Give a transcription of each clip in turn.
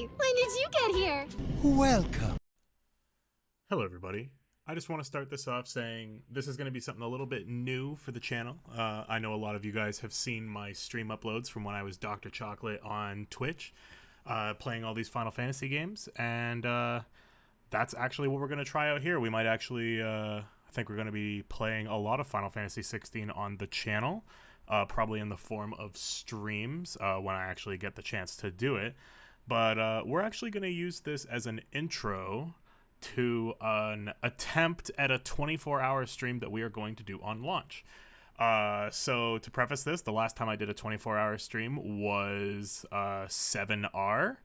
Hey, when did you get here? Welcome. Hello everybody. I just want to start this off saying this is going to be something a little bit new for the channel. I know a lot of you guys have seen my stream uploads from when I was Dr. Chocolate on Twitch, playing all these Final Fantasy games, and that's actually what we're going to try out here. We might actually, I think we're going to be playing a lot of Final Fantasy 16 on the channel, probably in the form of streams when I actually get the chance to do it. But we're actually going to use this as an intro to an attempt at a 24-hour stream that we are going to do on launch. So to preface this, the last time I did a 24-hour stream was 7R,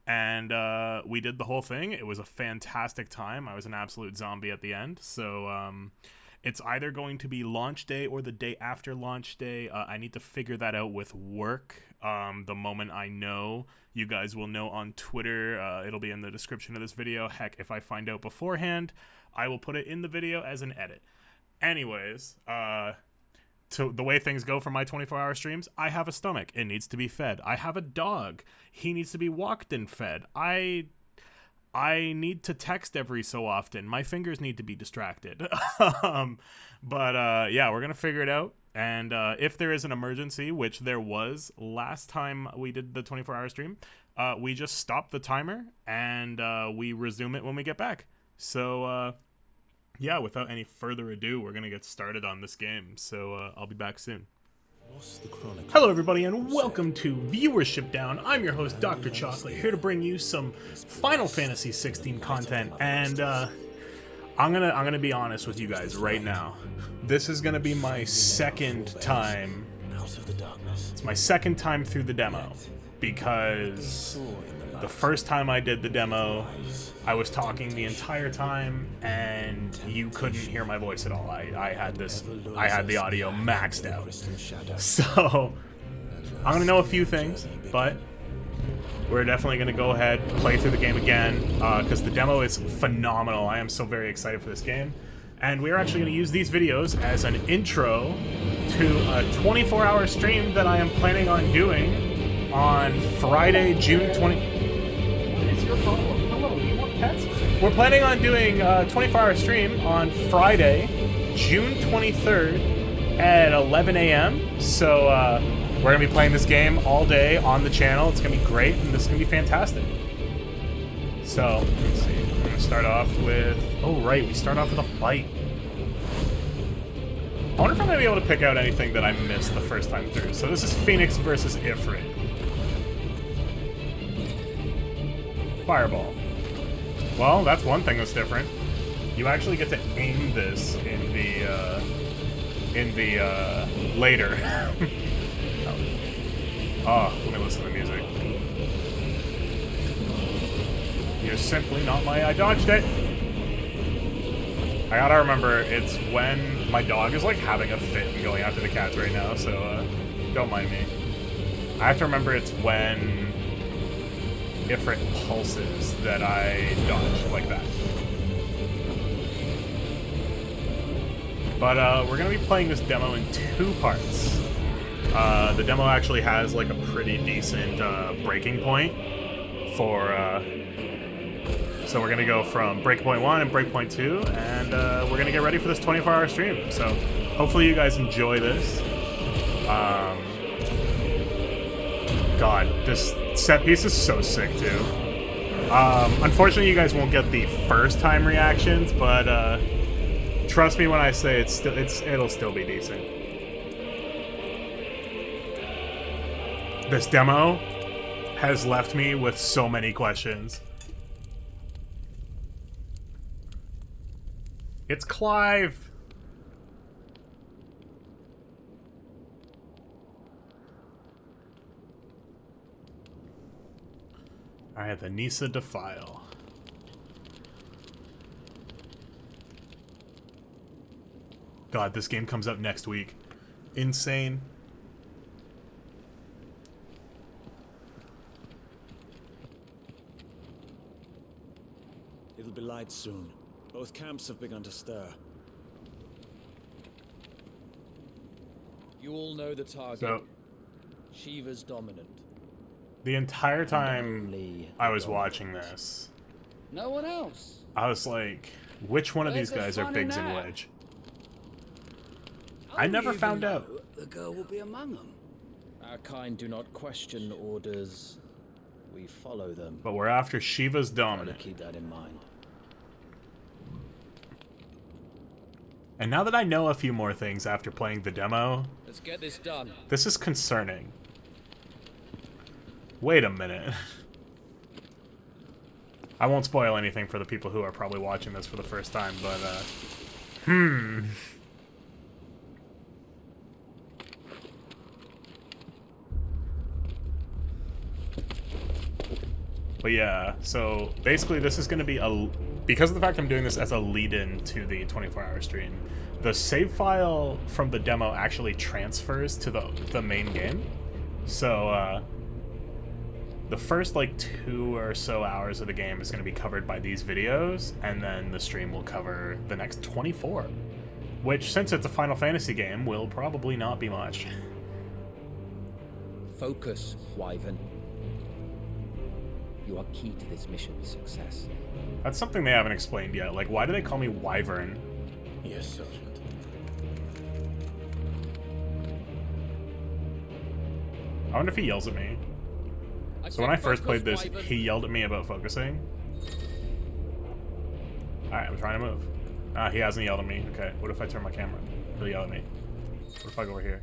and we did the whole thing. It was a fantastic time. I was an absolute zombie at the end. So it's either going to be launch day or the day after launch day. I need to figure that out with work. The moment I know, you guys will know on Twitter. It'll be in the description of this video. Heck, if I find out beforehand, I will put it in the video as an edit. Anyways, so the way things go for my 24-hour streams, I have a stomach. It needs to be fed. I have a dog. He needs to be walked and fed. I need to text every so often. My fingers need to be distracted. But yeah, we're going to figure it out. And if there is an emergency, which there was last time we did the 24-hour stream, we just stop the timer and we resume it when we get back. So yeah, without any further ado, we're going to get started on this game. So I'll be back soon. Hello everybody and welcome to Viewership Down. I'm your host Dr. Chocolate, here to bring you some Final Fantasy 16 content, and I'm gonna be honest with you guys right now. This is gonna be my second time. It's my second time through the demo, because the first time I did the demo, I was talking the entire time and you couldn't hear my voice at all. I had the audio maxed out. So I'm gonna know a few things, but we're definitely gonna go ahead, play through the game again, because the demo is phenomenal. I am so very excited for this game. And we're actually gonna use these videos as an intro to a 24-hour stream that I am planning on doing on Friday, June 20th. It's your problem. Hello, you want pets? We're planning on doing a 24-hour stream on Friday, June 23rd at 11 a.m. So we're going to be playing this game all day on the channel. It's going to be great, and this is going to be fantastic. So, let's see. I'm going to start off with... Oh, right, we start off with a fight. I wonder if I'm going to be able to pick out anything that I missed the first time through. So this is Phoenix versus Ifrit. Fireball. Well, that's one thing that's different. You actually get to aim this in the later. Oh, let me listen to the music. You're simply not my... I dodged it! I gotta remember, it's when my dog is like having a fit and going after the cats right now, so don't mind me. I have to remember it's when Ifrit pulses that I dodge like that. But we're going to be playing this demo in two parts. The demo actually has like a pretty decent breaking point for... so we're going to go from breakpoint 1 and breakpoint 2, and we're going to get ready for this 24-hour stream. So hopefully you guys enjoy this. God, this set piece is so sick too. Unfortunately, you guys won't get the first time reactions, but trust me when I say it'll still be decent. This demo has left me with so many questions. It's Clive. I have the Nisa Defile. God, this game comes out next week. Insane. It'll be light soon. Both camps have begun to stir. You all know the target. So, Shiva's dominant. the entire time Only I was the watching dominant. this, No one else. I was like, which one of Where's these the guys are fun in Biggs and that? Wedge? How I do never you found even out. know the girl will be among them. Our kind do not question orders. We follow them. But we're after Shiva's Gotta dominant. keep that in mind. And now that I know a few more things after playing the demo, Let's get this done. this is concerning. Wait a minute. I won't spoil anything for the people who are probably watching this for the first time, but, But yeah, so basically this is going to be because of the fact I'm doing this as a lead-in to the 24-hour stream, the save file from the demo actually transfers to the main game. So, the first, like, 2 or so hours of the game is going to be covered by these videos, and then the stream will cover the next 24. Which, since it's a Final Fantasy game, will probably not be much. Focus, Wyvern. You are key to this mission's success. That's something they haven't explained yet. Like, why do they call me Wyvern? Yes, Sergeant. I wonder if he yells at me. So when I first played this, he yelled at me about focusing. Alright, I'm trying to move. Ah, he hasn't yelled at me. Okay, what if I turn my camera? He'll yell at me. What if I go over here?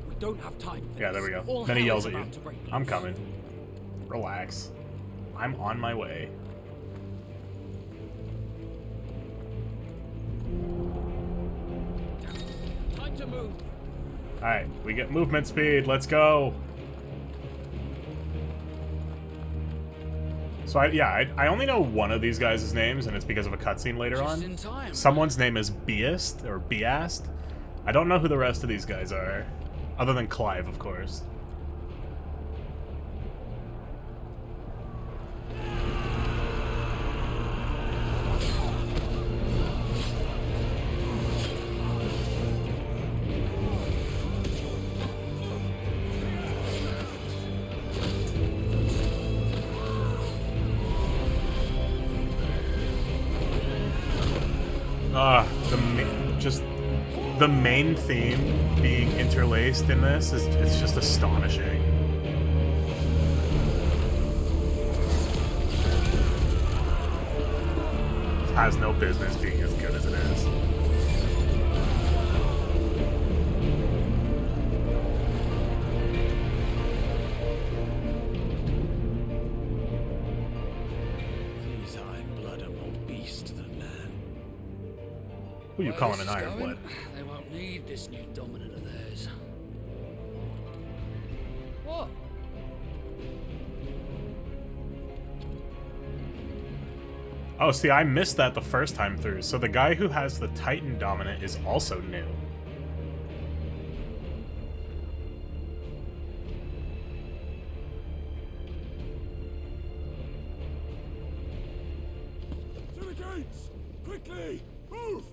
We don't have time for Yeah, there this. we go. All Then he hell yells is at you. about to break I'm loose. coming. Relax. I'm on my way. Time to move. Alright, we get movement speed. Let's go. So I only know one of these guys' names, and it's because of a cutscene later Just on. in time. Someone's name is Beast, or Beast. I don't know who the rest of these guys are. Other than Clive, of course. Just the main theme being interlaced in this is it's just astonishing. It has no business being as good as it is. These iron blood are more beast than man. Who you Where calling this an is iron going, blood? They won't need this new dominant of theirs. What? Oh, see, I missed that the first time through. So the guy who has the Titan dominant is also new. To the gates! Quickly! Move!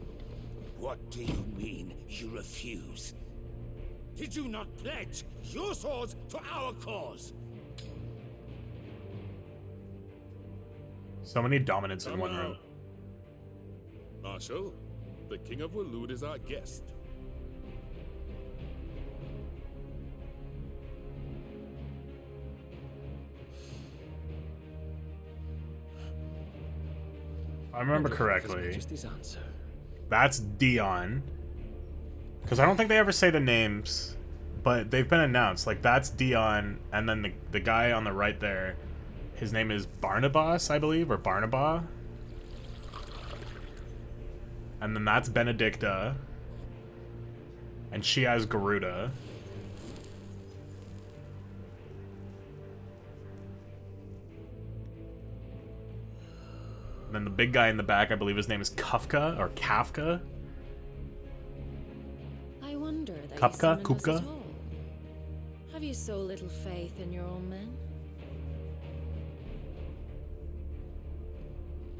What do you mean you refuse? Did you not pledge your swords to our cause? So many dominants in one Come room. out. Marshal, the King of Waloed is our guest. If I remember His correctly, Majesty's answer. that's Dion. Because I don't think they ever say the names, but they've been announced. Like, that's Dion, and then the guy on the right there, his name is Barnabas, I believe, or Barnaba. And then that's Benedicta. And she has Garuda. And then the big guy in the back, I believe his name is Kafka, or Kafka. I wonder that Kupka? you summon us Kupka? at all. Have you so little faith in your own men?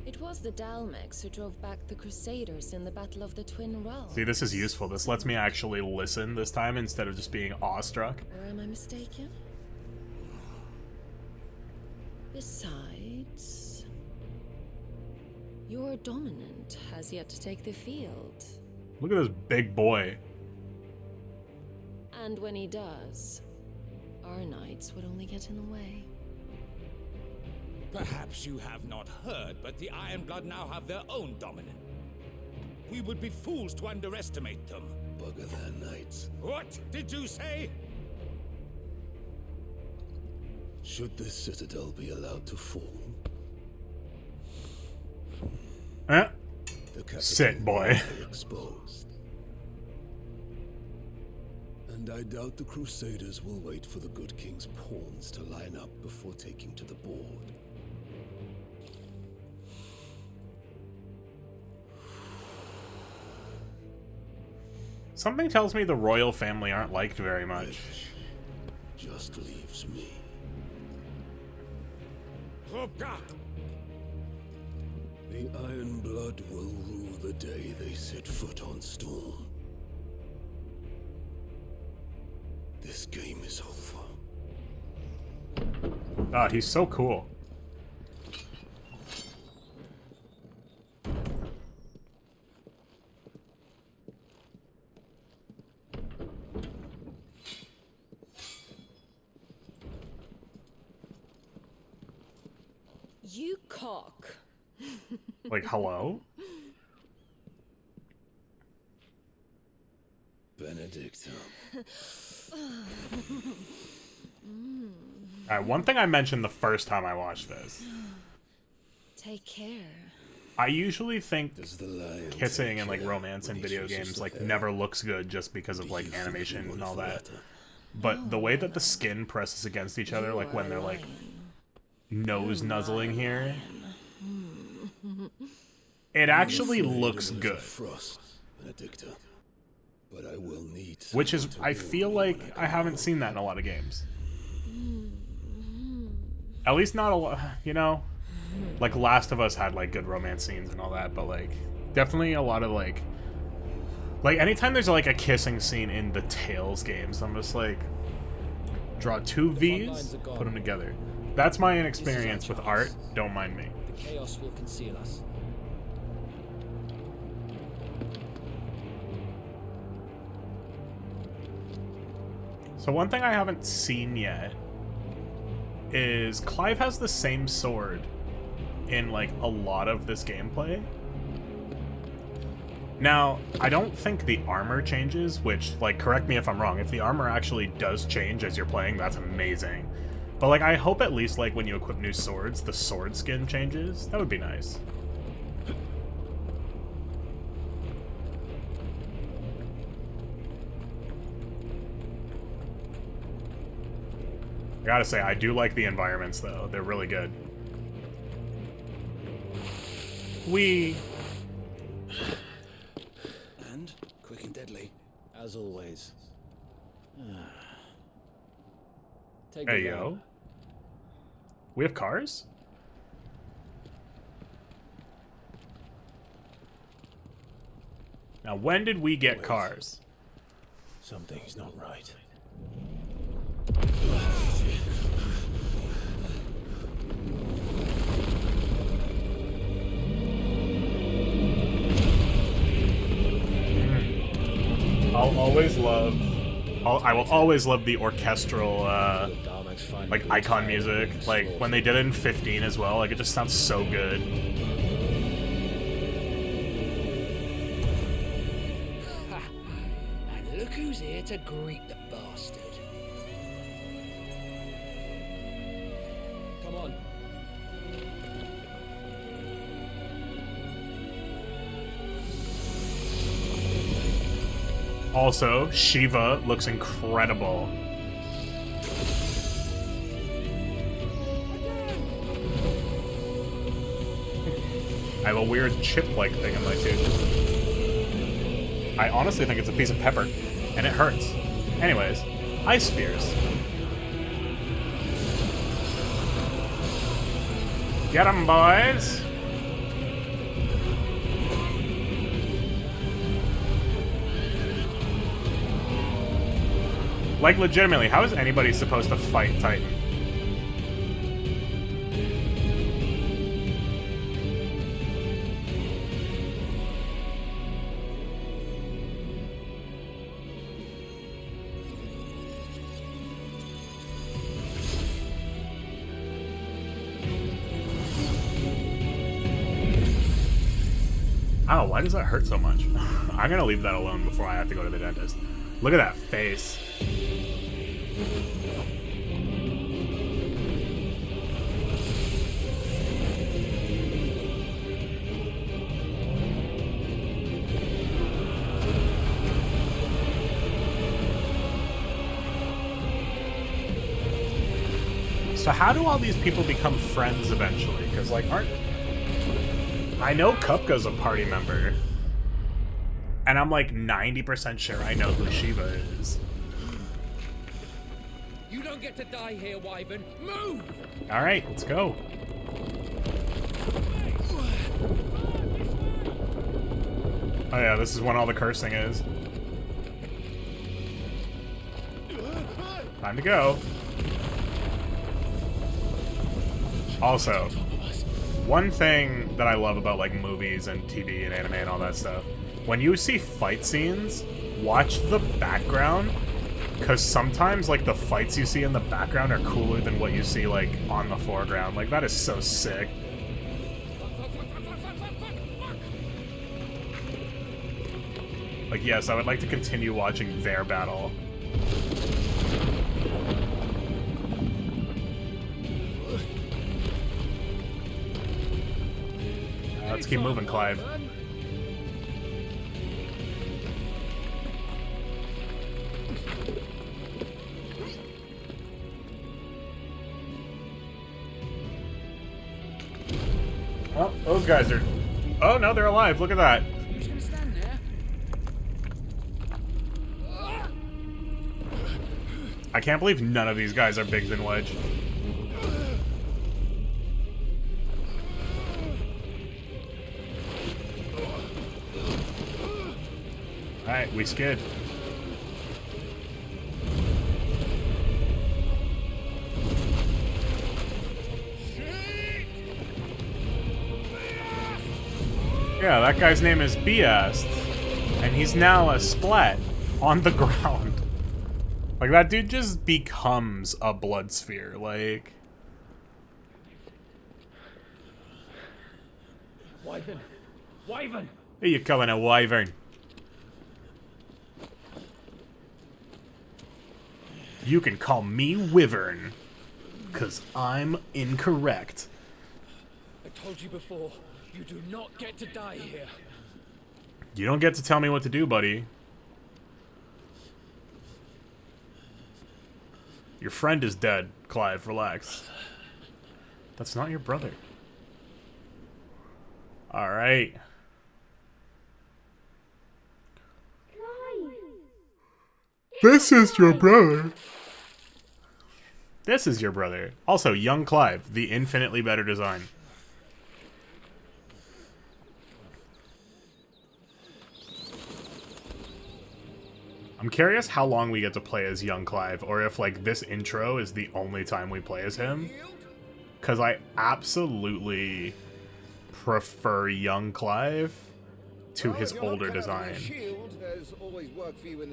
It was the Dalmex who drove back the Crusaders in the Battle of the Twin Realms. See, this is useful. This lets me actually listen this time instead of just being awestruck. Or am I mistaken? Besides, your dominant has yet to take the field. Look at this big boy. And when he does, our knights would only get in the way. Perhaps you have not heard, but the Ironblood now have their own dominant. We would be fools to underestimate them. Bugger their knights. What did you say? Should this citadel be allowed to fall? Eh? The capital Sit, boy. will be exposed. And I doubt the Crusaders will wait for the good king's pawns to line up before taking to the board. Something tells me the royal family aren't liked very much. Which just leaves me. Hooka! The Ironblood will rule the day they set foot on Storm. This game is over. God, he's so cool. You cock. Like, hello? Benedicta. Alright, one thing I mentioned the first time I watched this. Take care. I usually think Does the lion kissing take and like care romance in when he video chooses games to like pair? never looks good just because of Do like you think animation he and would all for that. that? But the way that the skin presses against each other, like when they're like nose nuzzling here, it actually Afraid looks of a good. Frost, Benedicta. But I will need Which is, someone to I warn feel me like when I come haven't home. seen that in a lot of games. At least not a lot, you know? Like Last of Us had like good romance scenes and all that, but like definitely a lot of like anytime there's like a kissing scene in the Tales games, I'm just like, draw two V's, put them together. That's my inexperience with art, don't mind me. The chaos will conceal us. So one thing I haven't seen yet is Clive has the same sword in like a lot of this gameplay. Now, I don't think the armor changes, which, like, correct me if I'm wrong, if the armor actually does change as you're playing, that's amazing. But like, I hope at least like when you equip new swords, the sword skin changes. That would be nice. I gotta say, I do like the environments, though. They're really good. And quick and deadly, as always. Take Hey, the yo. van. We have cars? Now, when did we get cars? Something's not right. I'll always love... I will always love the orchestral, like, icon music. Like, when they did it in 15 as well, like, it just sounds so good. And look who's here to greet the bastard. Come on. Also, Shiva looks incredible. I have a weird chip-like thing in my tooth. I honestly think it's a piece of pepper, and it hurts. Anyways, ice spears. Get 'em, boys! Like, legitimately, how is anybody supposed to fight Titan? Oh, why does that hurt so much? I'm gonna leave that alone before I have to go to the dentist. Look at that face. So how do all these people become friends eventually? Because, like, I know Kupka's a party member. And I'm like 90% sure I know who Shiva is. You don't get to die here, Wyvern. Move! Alright, let's go. Oh yeah, this is when all the cursing is. Time to go. Also, one thing that I love about like movies and TV and anime and all that stuff, when you see fight scenes, watch the background, because sometimes like the fights you see in the background are cooler than what you see like on the foreground. Like, that is so sick. Like, yes, I would like to continue watching their battle. Let's keep moving, Clive. Well, those guys are... Oh, no, they're alive. Look at that. Who's gonna stand there? I can't believe none of these guys are bigger than Wedge. Alright, we skid. Yeah, that guy's name is Biast, and he's now a splat on the ground. Like, that dude just becomes a blood sphere, like... Wyvern! Wyvern! Who you calling a wyvern? You can call me Wyvern, 'cause I'm incorrect. I told you before, you do not get to die here. You don't get to tell me what to do, buddy. Your friend is dead, Clive. Relax. That's not your brother. Alright. This is your brother. This is your brother. Also, young Clive, the infinitely better design. I'm curious how long we get to play as young Clive, or if, like, this intro is the only time we play as him. Because I absolutely prefer young Clive to his older design.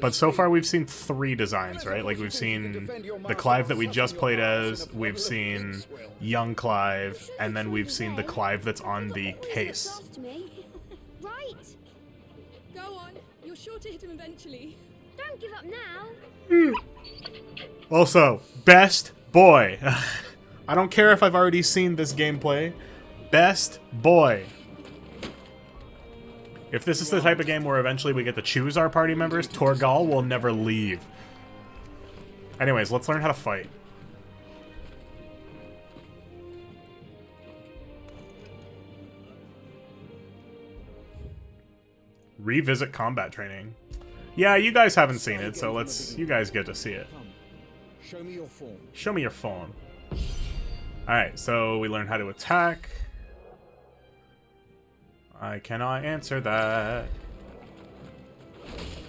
But so far we've seen 3 designs, right? Like, we've seen the Clive that we just played as, we've seen young Clive, and then we've seen the Clive that's on the case. Right. Go on. You're sure to hit him eventually. Don't give up now. Also, best boy. I don't care if I've already seen this gameplay. Best boy. If this is the type of game where eventually we get to choose our party members, Torgal will never leave. Anyways, let's learn how to fight. Revisit combat training. Yeah, you guys haven't seen it, so you guys get to see it. Show me your form. Show me your form. Alright, so we learn how to attack. I cannot answer that.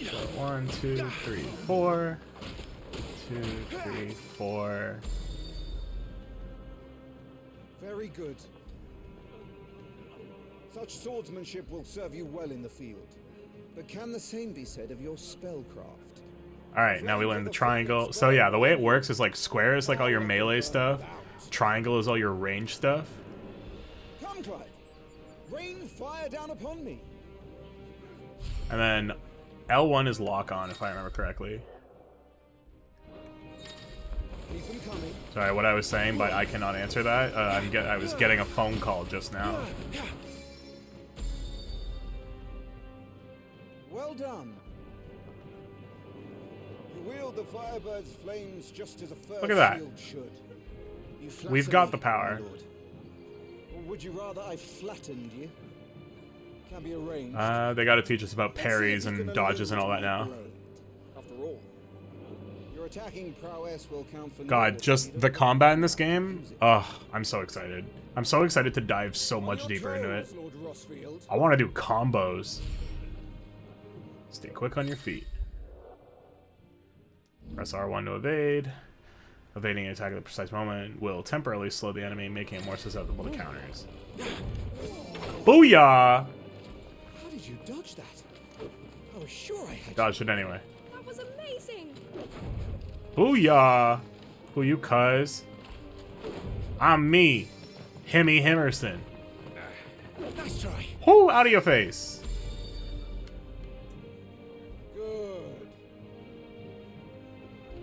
So 1, 2, 3, 4. 2, 3, 4. Very good. Such swordsmanship will serve you well in the field. But can the same be said of your spellcraft? Alright, now we learn the triangle. So yeah, the way it works is like square is like all your melee stuff. Triangle is all your range stuff. Come, Clive. Rain fire down upon me. And then L1 is lock on, if I remember correctly. Keep them coming. Sorry, what I was saying, but I cannot answer that. I was getting a phone call just now. Well done. You wield the Firebird's flames just as a first Look at that. shield should. You We've flatter got me, the power. my lord. Or would you rather I flattened you? Can be arranged. They gotta teach us about Let's see if parries you and can dodges and all that elude now. my blade. After all, your attacking prowess will count for God, just the combat in this game. Ugh, I'm so excited. I'm so excited to dive so much deeper into it. Lord Rossfield. I want to do combos. Stay quick on your feet. Press R1 to evade. Evading an attack at the precise moment will temporarily slow the enemy, making it more susceptible to counters. Booyah! How did you dodge that? I was sure I had. Dodged it anyway. That was amazing. Booyah! Who you cuz? I'm me, Himmy Himerson. Nice try. Whoo, out of your face. Good.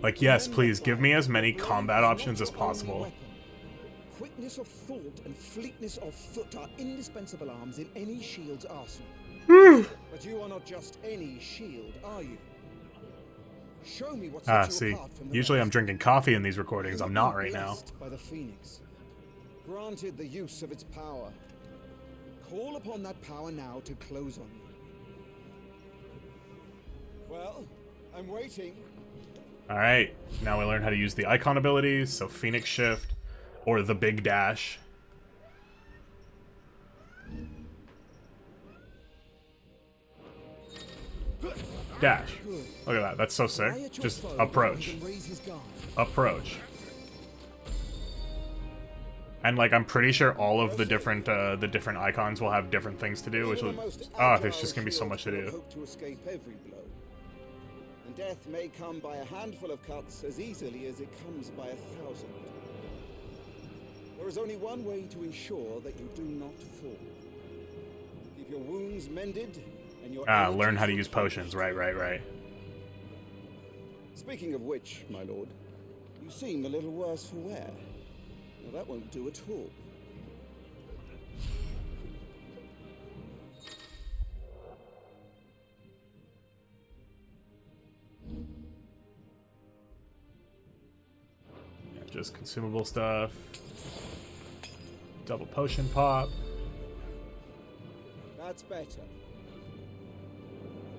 Like, yes, please, give me as many combat options as possible. Quickness of thought and fleetness of foot are indispensable arms in any shield's arsenal. But you are not just any shield, are you? Show me what sets you See, apart from the usually rest. I'm drinking coffee in these recordings. You I'm have not been right now. blessed by the Phoenix, granted the use of its power. Call upon that power now to close on you. Well, I'm waiting. Alright, now we learn how to use the icon abilities, so Phoenix Shift, or the Big Dash. Dash. Look at that, that's so Fly sick. at your Just foe approach. and raise his guard. Approach. And like, I'm pretty sure all of the different icons will have different things to do, which will... there's just gonna be so much to do. Hope to escape every blow. And death may come by a handful of cuts as easily as it comes by 1,000. There is only one way to ensure that you do not fall. Keep your wounds mended and your Learn how to energies use potions, right. Speaking of which, my lord, you seem a little worse for wear. Now that won't do at all. Yeah, just consumable stuff. Double potion pop. That's better.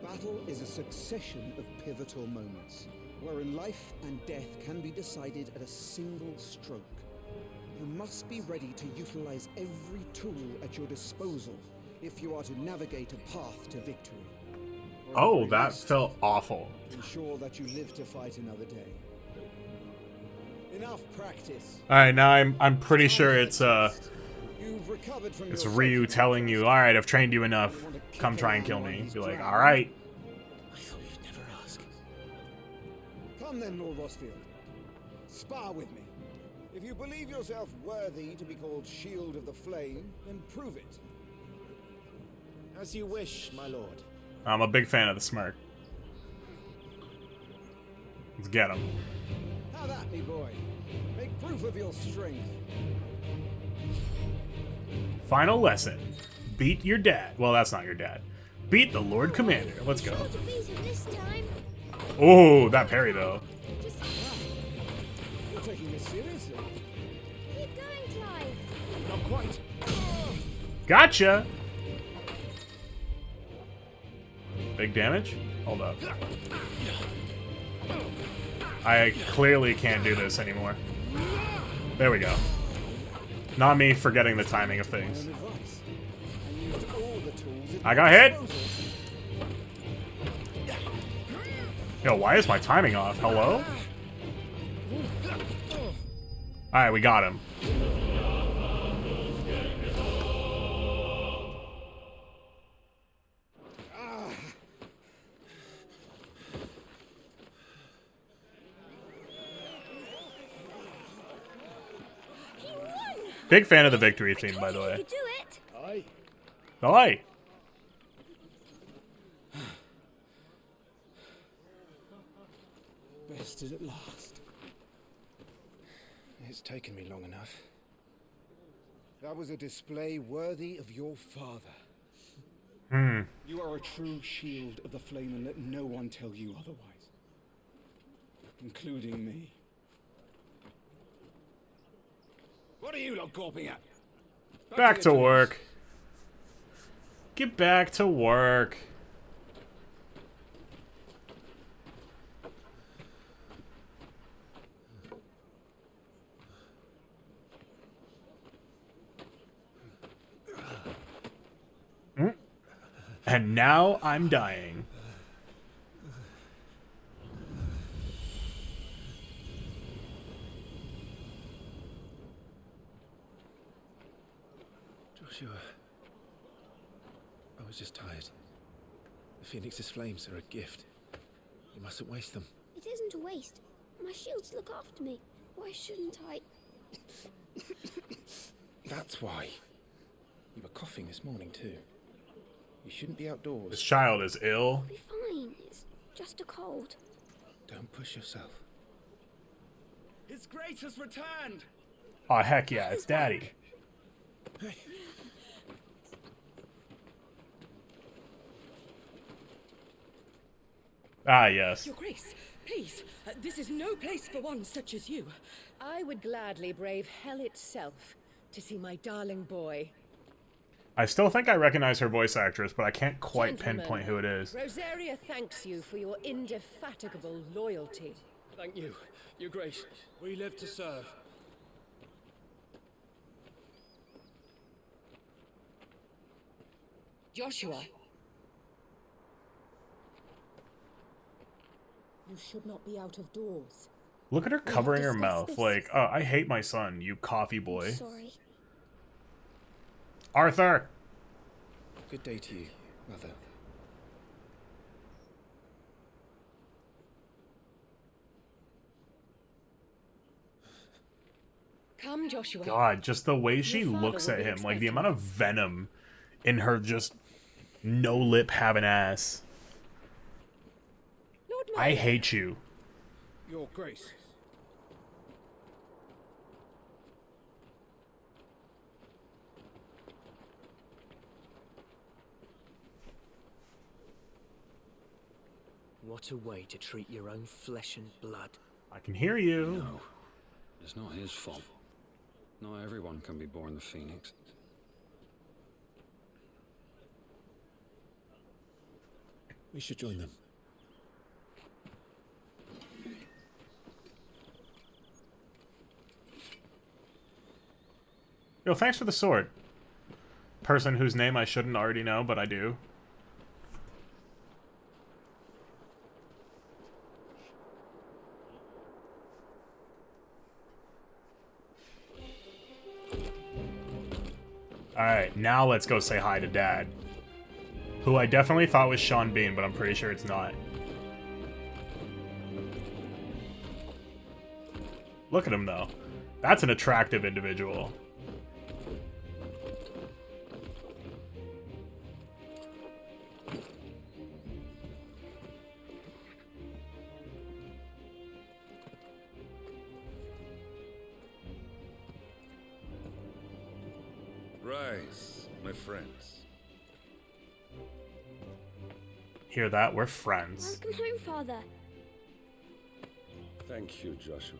Battle is a succession of pivotal moments, wherein life and death can be decided at a single stroke. You must be ready to utilize every tool at your disposal if you are to navigate a path to victory. Or at Oh, the that least, felt awful. ensure that you live to fight another day. Enough practice. Alright, now I'm pretty sure it's You've recovered from it's your Ryu subsequent telling you, adversity. alright, I've trained you enough. Come try and kill me. Be like, alright. I thought you'd never ask. Come then, Lord Rossfield. Spar with me. If you believe yourself worthy to be called Shield of the Flame, then prove it. As you wish, my lord. I'm a big fan of the smirk. Let's get him. Have at me, boy. Make proof of your strength. Final lesson. Beat your dad. Well, that's not your dad. Beat the Lord Commander. Let's go. Sure to beat him this time. Oh, that parry though. Just You're taking this seriously. keep going, Clive. Not quite. Gotcha. Big damage? Hold up. I clearly can't do this anymore. There we go. Not me forgetting the timing of things. And advice. And used all the tools at I your got hit. disposal. Yo, why is my timing off? Hello? Alright, we got him. Big fan of the victory theme, by the way. You do it. Aye. Aye. Rested at last. It's taken me long enough. That was a display worthy of your father. You are a true shield of the flame, and let no one tell you otherwise. Including me. What are you lot gawping at? Back to work. Get back to work. And now I'm dying. Joshua, I was just tired. The Phoenix's flames are a gift. You mustn't waste them. It isn't a waste. My shields look after me. Why shouldn't I? That's why. You were coughing this morning too. You shouldn't be outdoors. This child is ill. I'll be fine. It's just a cold. Don't push yourself. His Grace has returned! Oh, heck yeah, it's Daddy. Hey. Ah, yes. Your Grace, please, this is no place for one such as you. I would gladly brave hell itself to see my darling boy. I still think I recognize her voice actress, but I can't quite Gentlemen, pinpoint who it is. Rosaria thanks you for your indefatigable loyalty. Thank you, Your Grace. We live to serve. Joshua. You should not be out of doors. Look at her covering her discussed mouth, this. like, oh, I hate my son, you coffee boy. Sorry. Arthur! Good day to you, Mother. Come, Joshua. God, just the way she Your father looks will at be him, like the expecting amount of venom in her just no lip having ass. Lord I Mayor. hate you. Your Grace. What a way to treat your own flesh and blood. I can hear you. No, it's not his fault. Not everyone can be born the Phoenix. We should join them. Yo, thanks for the sword. Person whose name I shouldn't already know, but I do. Alright, now let's go say hi to Dad. Who I definitely thought was Sean Bean, but I'm pretty sure it's not. Look at him, though. That's an attractive individual. Rise, my friends. Hear that? We're friends. Welcome home, Father. Thank you, Joshua.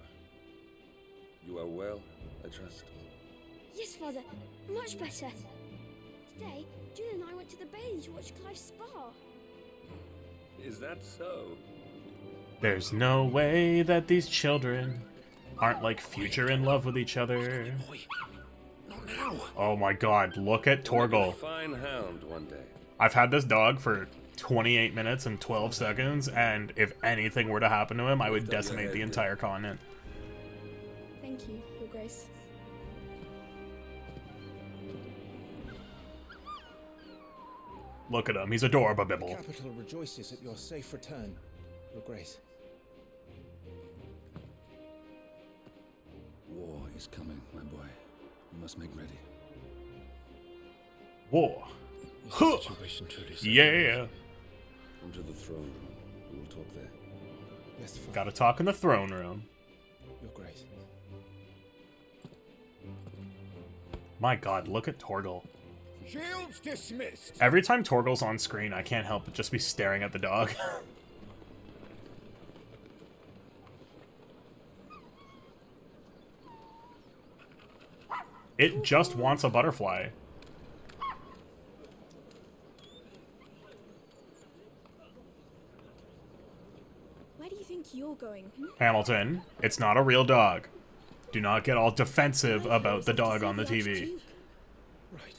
You are well, I trust. Yes, Father. Much better. Today, Jill and I went to the bathing to watch Clive's spa. Is that so? There's no way that these children aren't like future in love with each other. Not now. Oh my god, look at Torgal. Fine hound one day. I've had this dog for 28 minutes and 12 seconds, and if anything were to happen to him, I would decimate the entire continent. Thank you, Your Grace. Look at him. He's adorable. The capital rejoices at your safe return, Your Grace. War is coming, my boy. You must make ready. War. The situation truly Yeah. Come to the throne room. We will talk there. Yes, Father. Gotta talk in the throne room. Your Grace. My god, look at Torgal. Shields dismissed. Every time Torgal's on screen, I can't help but just be staring at the dog. It just wants a butterfly. Where do you think you're going? Hamilton, it's not a real dog. Do not get all defensive about the dog on the TV. Right.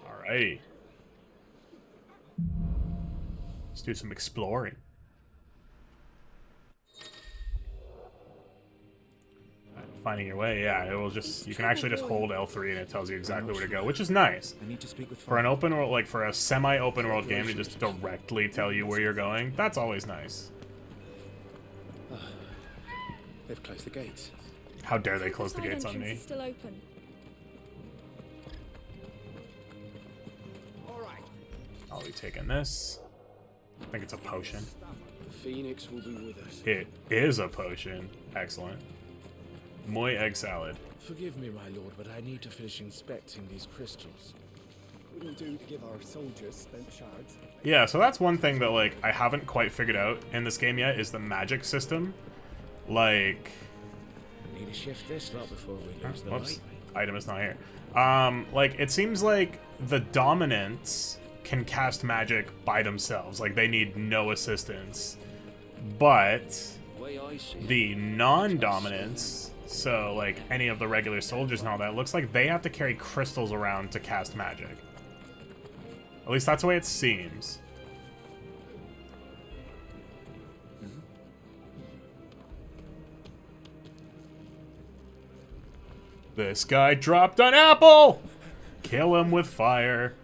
Alrighty. Let's do some exploring. Finding your way, yeah, it will just, you can actually just hold L3 and it tells you exactly where to go, which is nice. I need to speak with For an open world, like for a semi-open world game to just directly tell you where you're going, that's always nice. They've closed the gates. How dare they close the gates on me? Is still open. I'll be taking this. I think it's a potion. The Phoenix will be with us. It is a potion. Excellent. Moi egg salad. Forgive me, my lord, but I need to finish inspecting these crystals. Wouldn't do to give our soldiers spent shards. Yeah, so that's one thing that, like, I haven't quite figured out in this game yet, is the magic system. Like... Need to shift this lot before we lose the Whoops. light. Item is not here. Like, it seems like the dominants can cast magic by themselves. Like, they need no assistance. But the non-dominants, so, like, any of the regular soldiers and all that, looks like they have to carry crystals around to cast magic. At least that's the way it seems. This guy dropped an apple! Kill him with fire.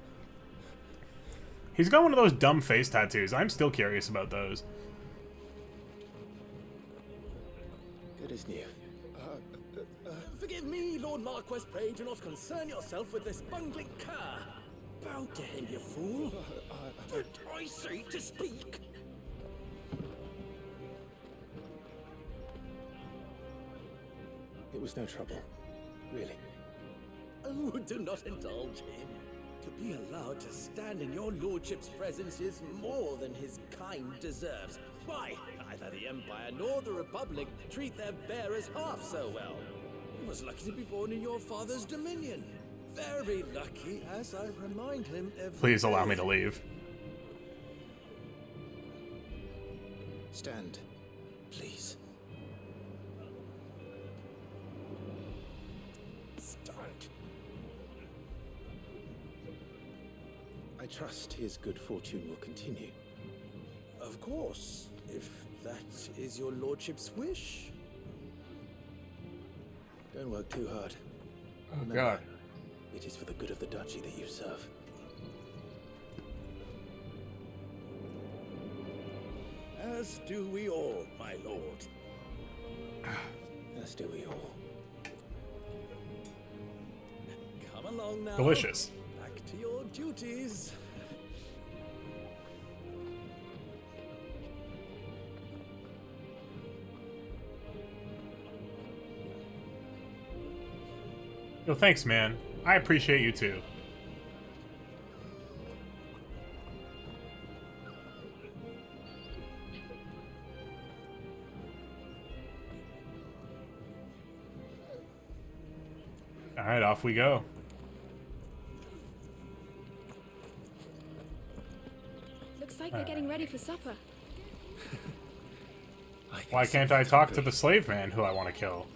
He's got one of those dumb face tattoos. I'm still curious about those. Good as new. Forgive me, Lord Marquess, pray do not concern yourself with this bungling cur. Bow to him, you fool. Did I say to speak? It was no trouble. Really. Oh, do not indulge him. To be allowed to stand in your lordship's presence is more than his kind deserves. Why, neither the Empire nor the Republic treat their bearers half so well. He was lucky to be born in your father's dominion. Very lucky, as I remind him every Please allow day. me to leave. Stand, please. Stand. I trust his good fortune will continue. Of course, if that is your lordship's wish. Don't work too hard. Oh, Remember, God. it is for the good of the duchy that you serve. As do we all, my lord. As do we all. Come along now. Delicious. Back to your duties. Yo, thanks, man. I appreciate you too. Alright, off we go. Looks like they're getting ready for supper. Why can't I talk to the slave man who I want to kill?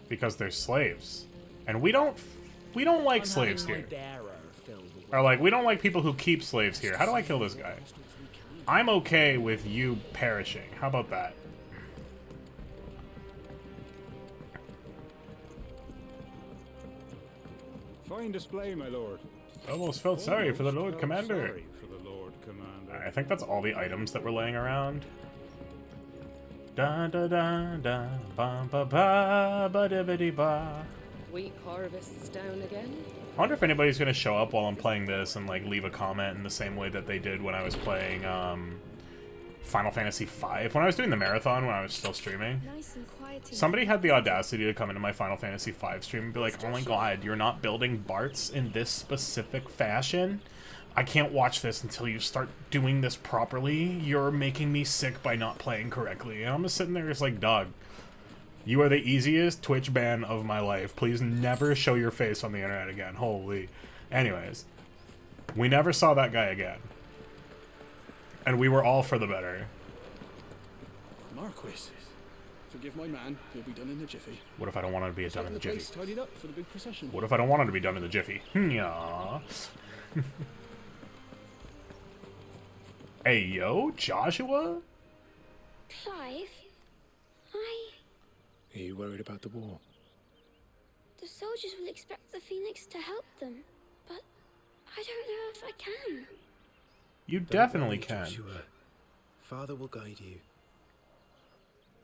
Because they're slaves. And we don't like slaves here. Or like, we don't like people who keep slaves here. How do I kill this guy? I'm okay with you perishing. How about that? Fine display, my lord. I almost felt sorry for the Lord felt Commander. Sorry for the Lord Commander. I think that's all the items that were laying around. Da da da da ba ba ba ba da ba dee ba. Wheat harvests down again? I wonder if anybody's gonna show up while I'm playing this and like leave a comment in the same way that they did when I was playing Final Fantasy V. When I was doing the marathon, when I was still streaming, Nice and quiet. somebody had the audacity to come into my Final Fantasy V stream and be like, "Oh my god, you're not building Barts in this specific fashion? I can't watch this until you start doing this properly. You're making me sick by not playing correctly." And I'm just sitting there just like, dog, you are the easiest Twitch ban of my life. Please never show your face on the internet again. Holy. Anyways, we never saw that guy again. And we were all for the better. Marquis, forgive my man. He'll be done in a jiffy. What if I don't want it to be done in the jiffy? Place tidied up for the big procession. What if I don't want it to be done in the jiffy? Yeah. Hey, yo, Joshua? Clive, Are you worried about the war? the soldiers will expect the Phoenix to help them, but I don't know if I can. You Don't definitely worry, can. Joshua. Father will guide you.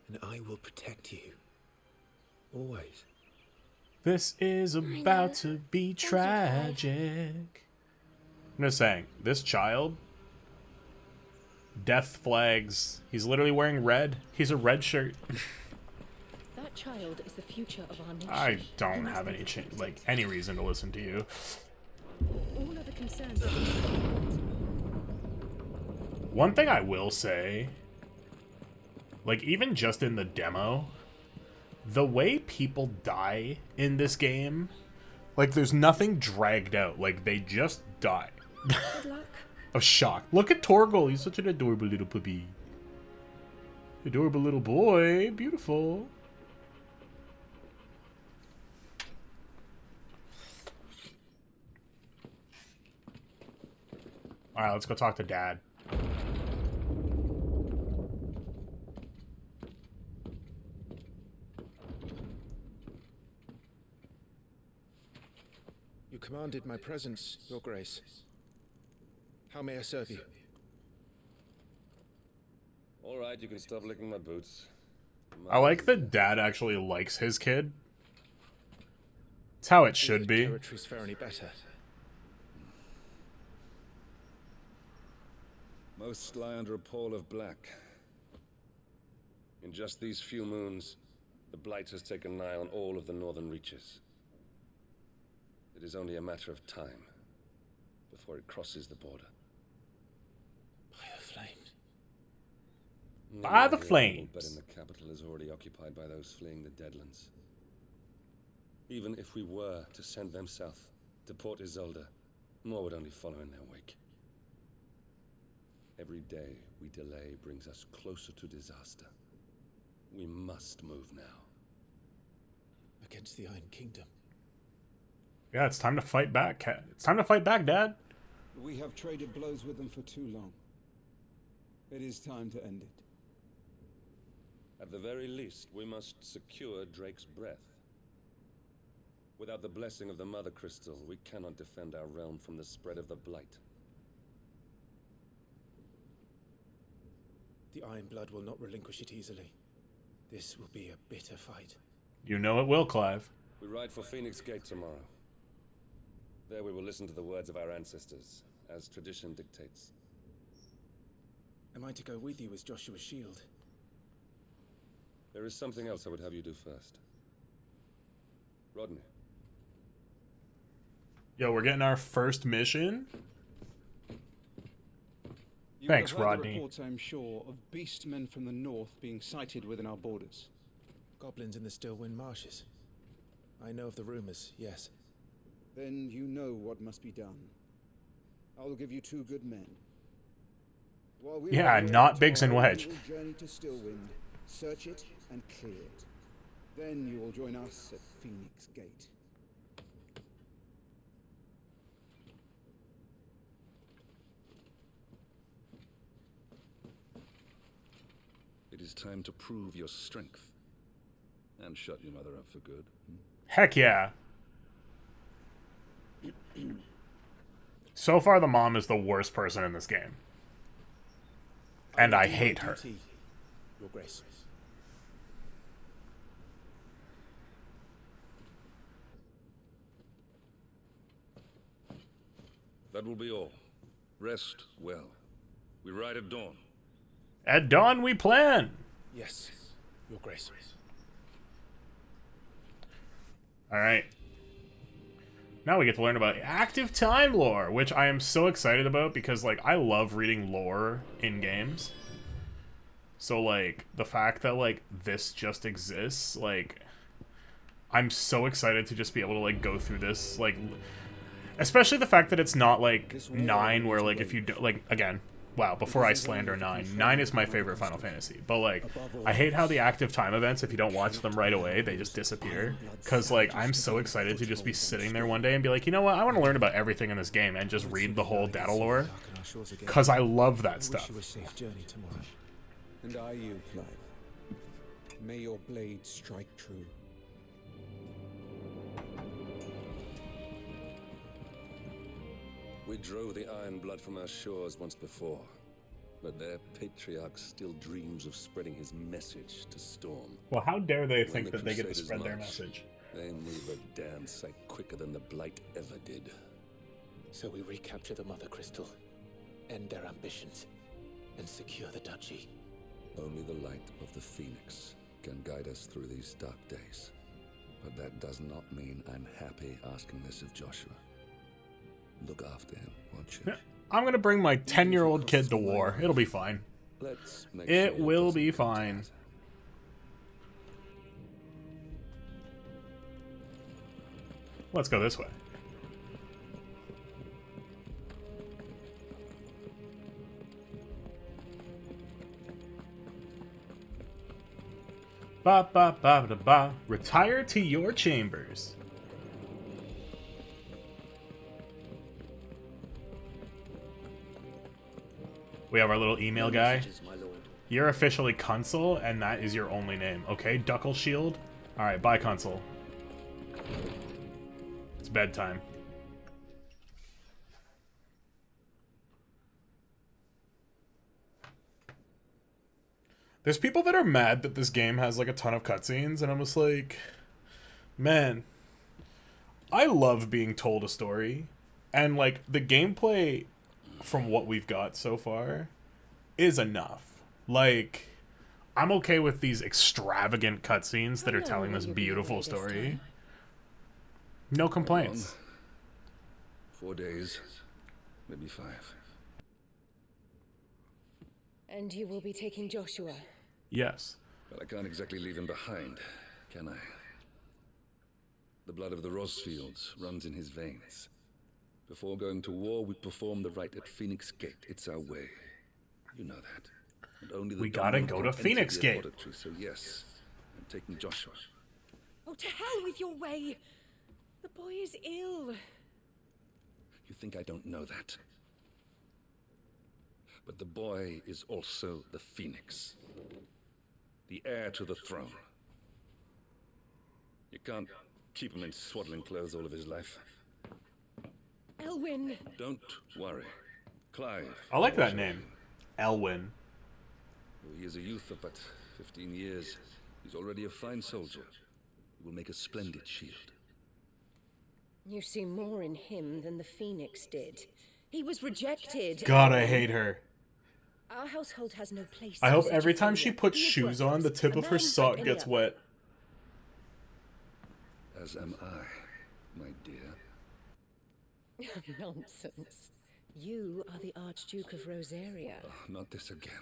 And I will protect you. Always. This is about to be tragic. I'm just saying, this child, death flags. He's literally wearing red. He's a red shirt. That child is the future of our nation. I don't have any reason to listen to you. All other concerns are One thing I will say, like even just in the demo, the way people die in this game, like there's nothing dragged out. Like they just die. Good luck. Of shock. Look at Torgal. He's such an adorable little puppy. Adorable little boy. Beautiful. Alright, let's go talk to Dad. You commanded my presence, Your Grace. How may I serve you? All right, you can stop licking my boots. I like that Dad actually likes his kid. It's how it should be. Territories fare any better. Most lie under a pall of black. In just these few moons, the Blight has taken nigh on all of the northern reaches. It is only a matter of time before it crosses the border. By the flames. By the flames. But in the capital is already occupied by those fleeing the Deadlands. Even if we were to send them south to Port Isolde, more would only follow in their wake. Every day we delay brings us closer to disaster. We must move now. Against the Iron Kingdom. Yeah, it's time to fight back. It's time to fight back, Dad. We have traded blows with them for too long. It is time to end it. At the very least, we must secure Drake's breath. Without the blessing of the Mother Crystal, we cannot defend our realm from the spread of the Blight. The Iron Blood will not relinquish it easily. This will be a bitter fight. You know it will, Clive. We ride for Phoenix Gate tomorrow. There we will listen to the words of our ancestors, as tradition dictates. Am I to go with you as Joshua's shield? There is something else I would have you do first. Rodney. Yo, we're getting our first mission. You Thanks, have heard the Rodney. reports, I'm sure, of beastmen from the north being sighted within our borders. Goblins in the Stillwind Marshes. I know of the rumors, yes. Then you know what must be done. I will give you 2 good men. While we Yeah, are here not Biggs and tomorrow, Wedge. you will journey to Stillwind, search it and clear it. Then you will join us at Phoenix Gate. is time to prove your strength. And shut your mother up for good. Heck yeah. So far, the mom is the worst person in this game. And I hate her. Your Grace. That will be all. Rest well. We ride at dawn. At dawn we plan. Yes, Your Grace. Alright. Now we get to learn about active time lore, which I am so excited about because, like, I love reading lore in games. So, like, the fact that, like, this just exists, like, I'm so excited to just be able to, like, go through this, like, especially the fact that it's not, like, 9, where, like, if you do, like, again, wow, before I slander 9, 9 is my favorite Final Fantasy, but, like, I hate how the active time events, if you don't watch them right away, they just disappear, because, like, I'm so excited to just be sitting there one day and be like, you know what, I want to learn about everything in this game, and just read the whole data lore, because I love that stuff. And I you, Clive. May your blade strike true. We drove the Iron Blood from our shores once before, but their patriarch still dreams of spreading his message to Storm. Well, how dare they When think the that they get to Crusaders spread their march, message? They move a damn sight quicker than the Blight ever did. So we recapture the Mother Crystal, end their ambitions, and secure the duchy. Only the light of the Phoenix can guide us through these dark days. But that does not mean I'm happy asking this of Joshua. Look after him, won't you? I'm gonna bring my 10-year-old kid to war. It'll be fine. Let's make It sure will doesn't be get fine. tired. Let's go this way. Ba ba ba ba ba. Retire to your chambers. We have our little email guy. You're officially Consul, and that is your only name. Okay, Duckle Shield. Alright, bye, Consul. It's bedtime. There's people that are mad that this game has, like, a ton of cutscenes, and I'm just like, man, I love being told a story, and, like, the gameplay from what we've got so far is enough. Like, I'm okay with these extravagant cutscenes that are telling this beautiful story. No complaints. 4 days, maybe 5. And you will be taking Joshua? Yes. But I can't exactly leave him behind, can I? The blood of the Rosfields runs in his veins. Before going to war, we perform the rite at Phoenix Gate. It's our way. You know that. And only the We gotta Dominant go can to enter Phoenix the Gate. laboratory, so yes, I'm taking Joshua. Oh, to hell with your way! The boy is ill. You think I don't know that? But the boy is also the Phoenix. The heir to the throne. You can't keep him in swaddling clothes all of his life. Elwyn! Don't worry. Clive. I like that name. Elwyn. He is a youth of but 15 years. He's already a fine soldier. He will make a splendid shield. You see more in him than the Phoenix did. He was rejected. God, I hate her. Our household has no place. I hope for every such a time she failure. puts He is shoes on, the worthless. tip A of her man sock like any gets other. wet. As am I, my dear. Nonsense. You are the Archduke of Rosaria. Not this again.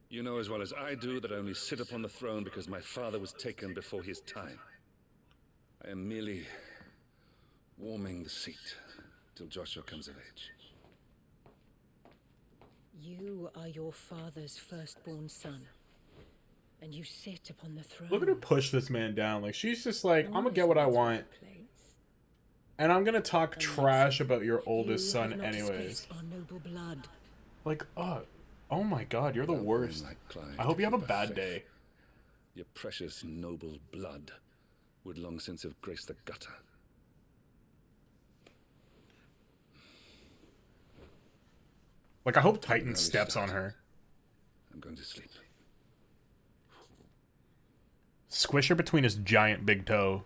You know as well as I do that I only sit upon the throne because my father was taken before his time. I am merely warming the seat till Joshua comes of age. You are your father's firstborn son. And you sit upon the throne. Look at her push this man down. Like, she's just like, I'm gonna get what I want. And I'm gonna talk trash about your oldest son anyways. Our noble blood. Like, oh, Oh my god, you're the worst. I hope you have a bad day. Your precious noble blood would long since have graced the gutter. Like, I hope Titan steps on her. I'm going to sleep. Squish her between his giant big toe.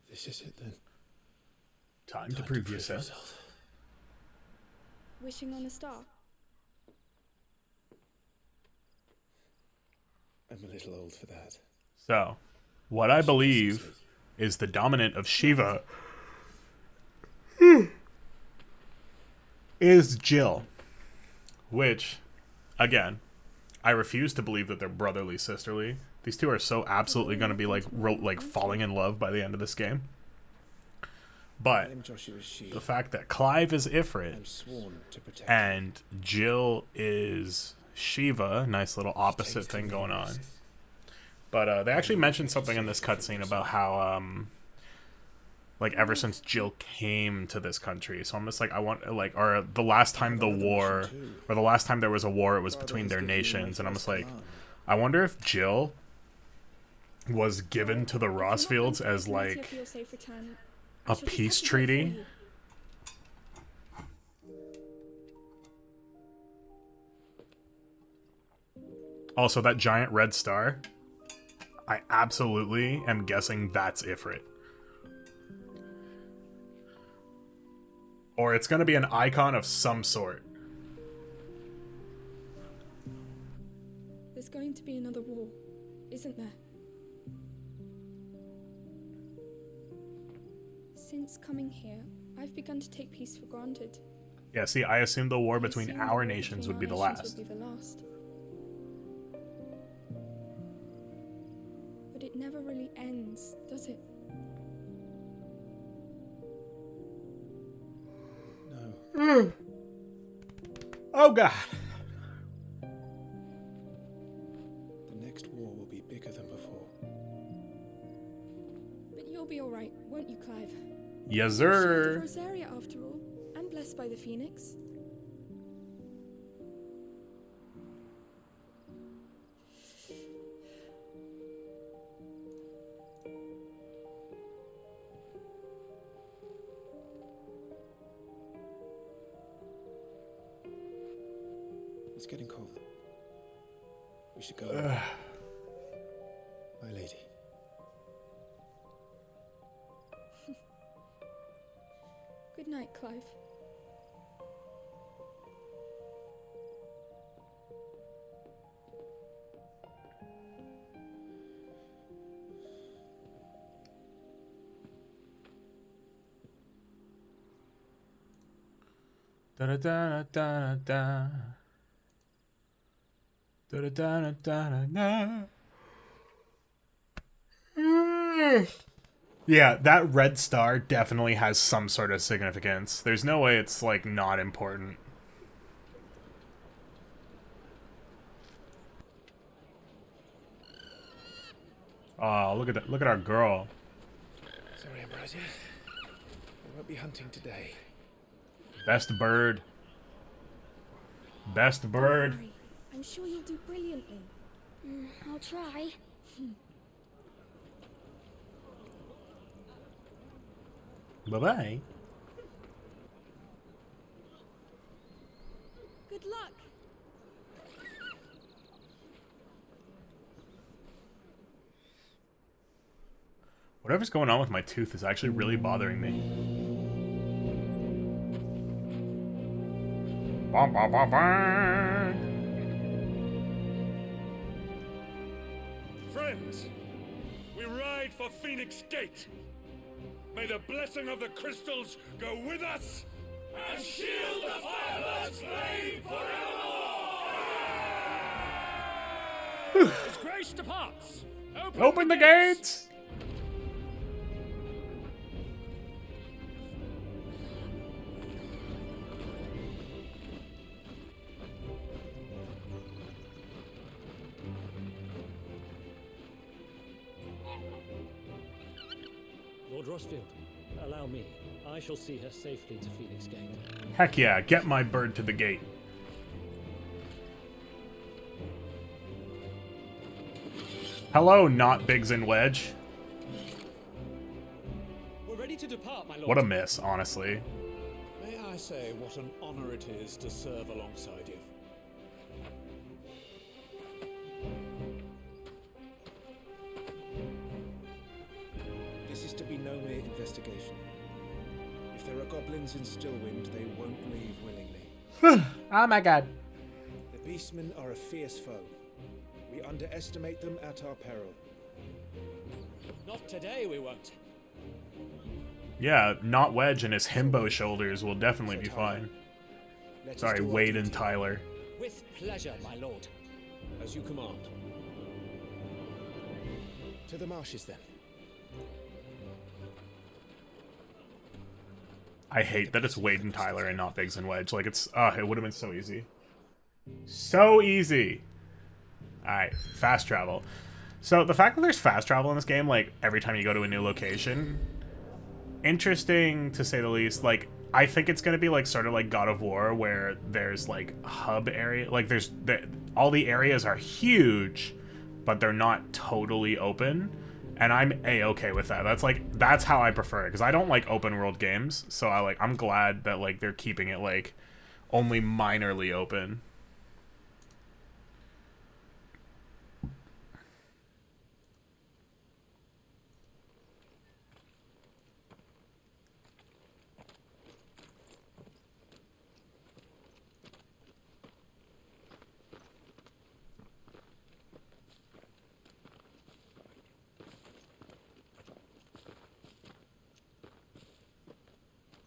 This is it then. Time to prove yourself. Wishing on a star. I'm a little old for that. So, what I believe is the dominant of Shiva is Jill. Which, again, I refuse to believe that they're brotherly sisterly. These two are so absolutely going to be like falling in love by the end of this game. But the fact that Clive is Ifrit and Jill is Shiva, nice little opposite thing going on. But they actually mentioned something in this cutscene about how like ever since Jill came to this country, so I'm just like, I want like, or the last time the war, or the last time there was a war, it was between their nations, and I'm just like, I wonder if Jill was given to the Rossfields as like a peace treaty. Also, that giant red star, I absolutely am guessing that's Ifrit. Or it's going to be an icon of some sort. There's going to be another war, isn't there? Since coming here, I've begun to take peace for granted. Yeah, see, I assumed the war between our nations would be the last. But it never really ends, does it? No. Oh god. The next war will be bigger than before. But you'll be alright, won't you, Clive? Yes, sir. Rosaria, after all, and blessed by the Phoenix. It's getting cold. We should go. My lady. Good night, Clive. Da da da da da. Da da da da da da. Yeah, that red star definitely has some sort of significance. There's no way it's, like, not important. Oh, look at that. Look at our girl. Sorry, Ambrosia. We won't be hunting today. Best bird. Best bird. I'm sure you'll do brilliantly. I'll try. Bye-bye. Good luck. Whatever's going on with my tooth is actually really bothering me. Bum, bum, bum, bum. Friends, we ride for Phoenix Gate. May the blessing of the crystals go with us and shield the Firebird's flame forevermore! As grace departs, Open the gates! Lord Rosfield, allow me. I shall see her safely to Phoenix Gate. Heck yeah, get my bird to the gate. Hello, not Biggs and Wedge. We're ready to depart, my lord. What a miss, honestly. May I say what an honor it is to serve alongside you? This is to be no mere investigation. If there are goblins in Stillwind, they won't leave willingly. Oh my god. The beastmen are a fierce foe. We underestimate them at our peril. Not today, we won't. Yeah, not Wedge and his himbo shoulders will definitely be fine. Sorry, Wade and Tyler. With pleasure, my lord. As you command. To the marshes, then. I hate that it's Wade and Tyler and not Biggs and Wedge. Like, it's, it would have been so easy. So easy. Alright, fast travel. So, the fact that there's fast travel in this game, like, every time you go to a new location, interesting to say the least. Like, I think it's gonna be, like, sort of like God of War, where there's, like, hub area, like, all the areas are huge, but they're not totally open. And I'm A-okay with that. That's how I prefer it, because I don't like open world games, so I'm glad that, like, they're keeping it, like, only minorly open.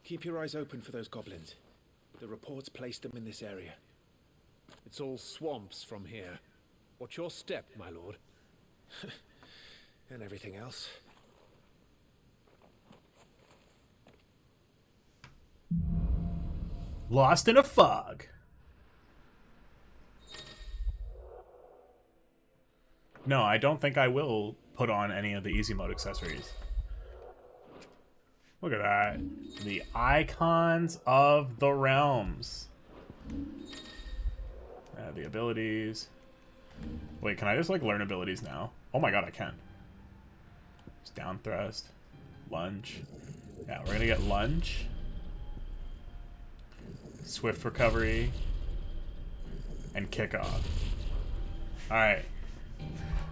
Keep your eyes open for those goblins. The reports placed them in this area. It's all swamps from here. Watch your step, my lord. And everything else. Lost in a fog. No, I don't think I will put on any of the easy mode accessories. Look at that. The icons of the realms. The abilities. Wait, can I just, like, learn abilities now? Oh my god, I can. Just down thrust. Lunge. Yeah, we're gonna get lunge. Swift recovery. And kickoff. Alright.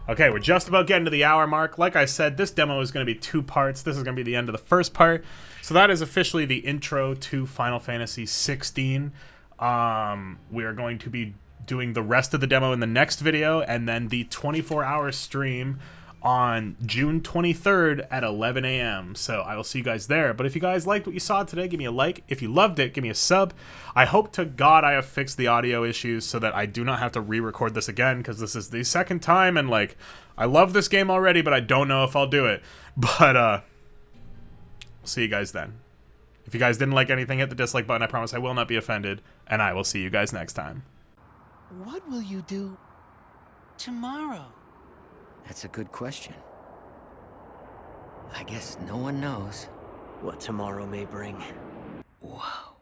Okay, we're just about getting to the hour mark. Like I said, this demo is going to be 2 parts. This is going to be the end of the first part. So that is officially the intro to Final Fantasy 16. We are going to be doing the rest of the demo in the next video, and then the 24-hour stream on June 23rd at 11 a.m. So I will see you guys there. But if you guys liked what you saw today, give me a like. If you loved it, give me a sub. I hope to God I have fixed the audio issues so that I do not have to re-record this again, because this is the second time, and, like, I love this game already, but I don't know if I'll do it. But, we'll see you guys then. If you guys didn't like anything, hit the dislike button. I promise I will not be offended, and I will see you guys next time. What will you do tomorrow? That's a good question. I guess no one knows what tomorrow may bring. Whoa.